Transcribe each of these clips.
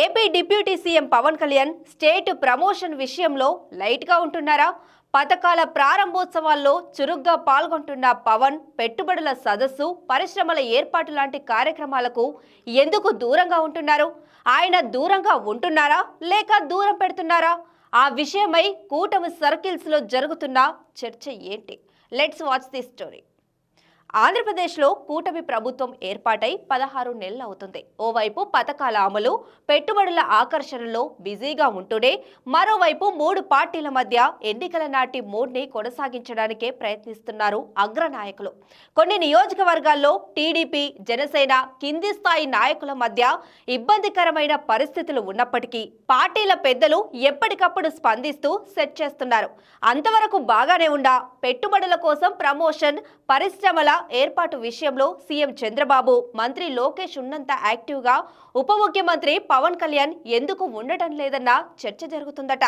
AP deputy CM Pawan Kalyan state promotion విషయంలో లైట్గా ఉంటున్నారా? పథకాల ప్రారంభోత్సవాల్లో చురుగ్గా పాల్గొంటున్న పవన్ పెట్టుబడుల సదస్సు, పరిశ్రమల ఏర్పాటు లాంటి కార్యక్రమాలకు ఎందుకు దూరంగా ఉంటున్నారు? ఆయన దూరంగా ఉంటున్నారా లేక దూరం పెడుతున్నారా? ఆ విషయమై కూటమి సర్కిల్స్లో జరుగుతున్న చర్చ ఏంటి? Let's watch the story. ఆంధ్రప్రదేశ్లో కూటమి ప్రభుత్వం ఏర్పాటై 16 నెలలు అవుతుంది. ఓవైపు పథకాల అమలు, పెట్టుబడుల ఆకర్షణలో బిజీగా ఉంటూనే మరోవైపు 3 పార్టీల మధ్య ఎన్నికల నాటి మోడ్ని కొనసాగించడానికే ప్రయత్నిస్తున్నారు అగ్రనాయకులు. కొన్ని నియోజకవర్గాల్లో టీడీపీ, జనసేన కింది స్థాయి నాయకుల మధ్య ఇబ్బందికరమైన పరిస్థితులు ఉన్నప్పటికీ పార్టీల పెద్దలు ఎప్పటికప్పుడు స్పందిస్తూ సెట్ చేస్తున్నారు. అంతవరకు బాగానే ఉండా పెట్టుబడుల కోసం ప్రమోషన్, పరిశ్రమల ఏర్పాటు విషయంలో సీఎం చంద్రబాబు, మంత్రి లోకేష్ ఉన్నంత యాక్టివ్గా ఉప ముఖ్యమంత్రి పవన్ కళ్యాణ్ ఎందుకు ఉండటం లేదన్న చర్చ జరుగుతుందట.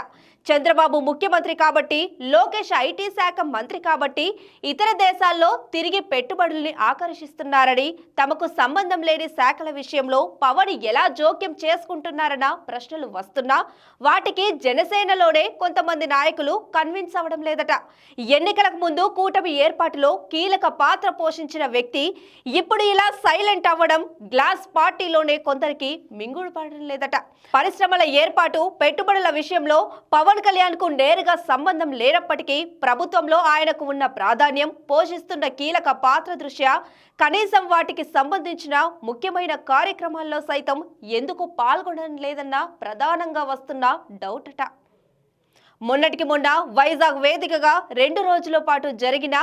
చంద్రబాబు ముఖ్యమంత్రి కాబట్టి, లోకేష్ ఐటీ శాఖ మంత్రి కాబట్టి ఇతర దేశాల్లో తిరిగి పెట్టుబడుల్ని ఆకర్షిస్తున్నారని, తమకు సంబంధం లేని శాఖల విషయంలో పవన్ ఎలా జోక్యం చేసుకుంటున్నారన్న ప్రశ్నలు వస్తున్నా వాటికి జనసేనలోనే కొంతమంది నాయకులు కన్విన్స్ అవ్వడం లేదట. ఎన్నికలకు ముందు కూటమి ఏర్పాటులో కీలక పాత్ర పోషించిన వ్యక్తి ఇప్పుడు ఇలా సైలెంట్ అవ్వడం గ్లాస్ పార్టీలోనే కొందరికి మింగుడు పడడం లేదట. పరిశ్రమల ఏర్పాటు, పెట్టుబడుల విషయంలో పవన్ కళ్యాణ్ కు నేరుగా సంబంధం లేనప్పటికీ ప్రభుత్వంలో ఆయనకు ఉన్న ప్రాధాన్యం, పోషిస్తున్న కీలక పాత్ర దృష్ట్యా కనీసం వాటికి సంబంధించిన ముఖ్యమైన కార్యక్రమాల్లో సైతం ఎందుకు పాల్గొనడం లేదన్న ప్రధానంగా వస్తున్న డౌట్ అట. మొన్నటికి మొన్న వైజాగ్ వేదికగా 2 రోజుల పాటు జరిగిన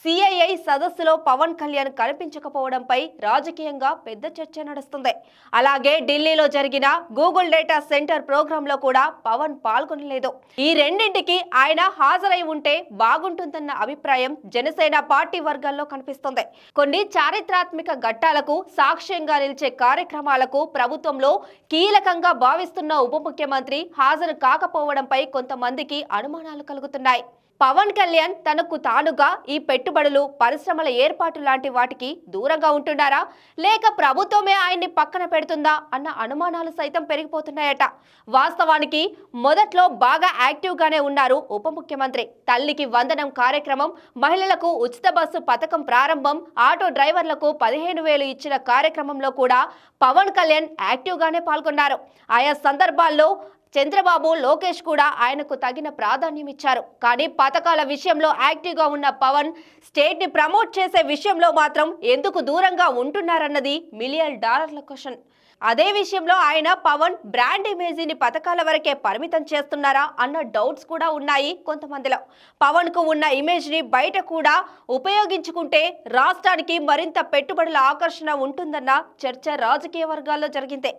సిఐఐ సదస్సులో పవన్ కళ్యాణ్ కనిపించకపోవడంపై రాజకీయంగా పెద్ద చర్చ నడుస్తుంది. అలాగే ఢిల్లీలో జరిగిన గూగుల్ డేటా సెంటర్ ప్రోగ్రాంలో కూడా పవన్ పాల్గొనలేదు. ఈ రెండింటికి ఆయన హాజరై ఉంటే బాగుంటుందన్న అభిప్రాయం జనసేన పార్టీ వర్గాల్లో కనిపిస్తుంది. కొన్ని చారిత్రాత్మక ఘట్టాలకు సాక్ష్యంగా నిలిచే కార్యక్రమాలకు ప్రభుత్వంలో కీలకంగా భావిస్తున్న ఉప ముఖ్యమంత్రి హాజరు కాకపోవడంపై కొంతమందికి అనుమానాలు కలుగుతున్నాయి. పవన్ కళ్యాణ్ తనకు తానుగా ఈ పెట్టుబడులు, పరిశ్రమల ఏర్పాటు లాంటి వాటికి దూరంగా ఉంటున్నారా లేక ప్రభుత్వమే ఆయన్ని పక్కన పెడుతుందా అన్న అనుమానాలు సైతం పెరిగిపోతున్నాయట. వాస్తవానికి మొదట్లో బాగా యాక్టివ్ గానే ఉన్నారు ఉప ముఖ్యమంత్రి. తల్లికి వందనం కార్యక్రమం, మహిళలకు ఉచిత బస్సు పథకం ప్రారంభం, ఆటో డ్రైవర్లకు 15,000 ఇచ్చిన కార్యక్రమంలో కూడా పవన్ కళ్యాణ్ యాక్టివ్ గానే పాల్గొన్నారు. ఆయా సందర్భాల్లో చంద్రబాబు, లోకేష్ కూడా ఆయనకు తగిన ప్రాధాన్యం ఇచ్చారు. కానీ పథకాల విషయంలో యాక్టివ్గా ఉన్న పవన్ స్టేట్ ని ప్రమోట్ చేసే విషయంలో మాత్రం ఎందుకు దూరంగా ఉంటున్నారన్నది $1,000,000 క్వశ్చన్. అదే విషయంలో ఆయన పవన్ బ్రాండ్ ఇమేజీని పథకాల వరకే పరిమితం చేస్తున్నారా అన్న డౌట్స్ కూడా ఉన్నాయి కొంతమందిలో. పవన్ కు ఉన్న ఇమేజ్ ని బయట కూడా ఉపయోగించుకుంటే రాష్ట్రానికి మరింత పెట్టుబడుల ఆకర్షణ ఉంటుందన్న చర్చ రాజకీయ వర్గాల్లో జరిగింది.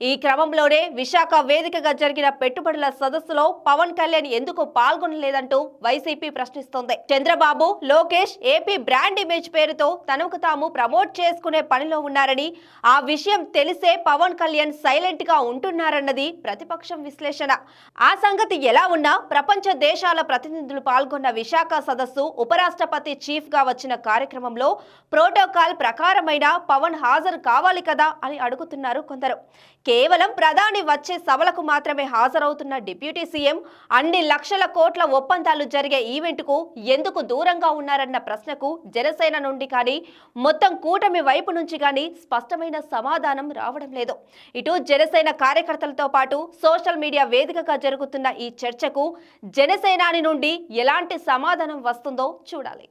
ఈ క్రమంలోనే విశాఖ వేదికగా జరిగిన పెట్టుబడుల సదస్సులో పవన్ కళ్యాణ్ ఎందుకు పాల్గొనలేదంటూ వైసీపీ ప్రశ్నిస్తోంది. Chandrababu, Lokesh AP brand image పేరుతో తనకు తాము ప్రమోట్ చేసుకునే పనిలో ఉన్నారని, ఆ విషయం తెలిసే పవన్ కళ్యాణ్ సైలెంట్ గా ఉంటున్నారన్నది ప్రతిపక్షం విశ్లేషణ. ఆ సంగతి ఎలా ఉన్నా ప్రపంచ దేశాల ప్రతినిధులు పాల్గొన్న విశాఖ సదస్సు, ఉపరాష్ట్రపతి చీఫ్ గా వచ్చిన కార్యక్రమంలో ప్రోటోకాల్ ప్రకారమైన పవన్ హాజరు కావాలి కదా అని అడుగుతున్నారు కొందరు. కేవలం ప్రధాని వచ్చే సభలకు మాత్రమే హాజరవుతున్న డిప్యూటీ సీఎం అన్ని లక్షల కోట్ల ఒప్పందాలు జరిగే ఈవెంట్కు ఎందుకు దూరంగా ఉన్నారన్న ప్రశ్నకు జనసేన నుండి కానీ, మొత్తం కూటమి వైపు నుంచి కానీ స్పష్టమైన సమాధానం రావడం లేదు. ఇటు జనసేన కార్యకర్తలతో పాటు సోషల్ మీడియా వేదికగా జరుగుతున్న ఈ చర్చకు జనసేనాని నుండి ఎలాంటి సమాధానం వస్తుందో చూడాలి.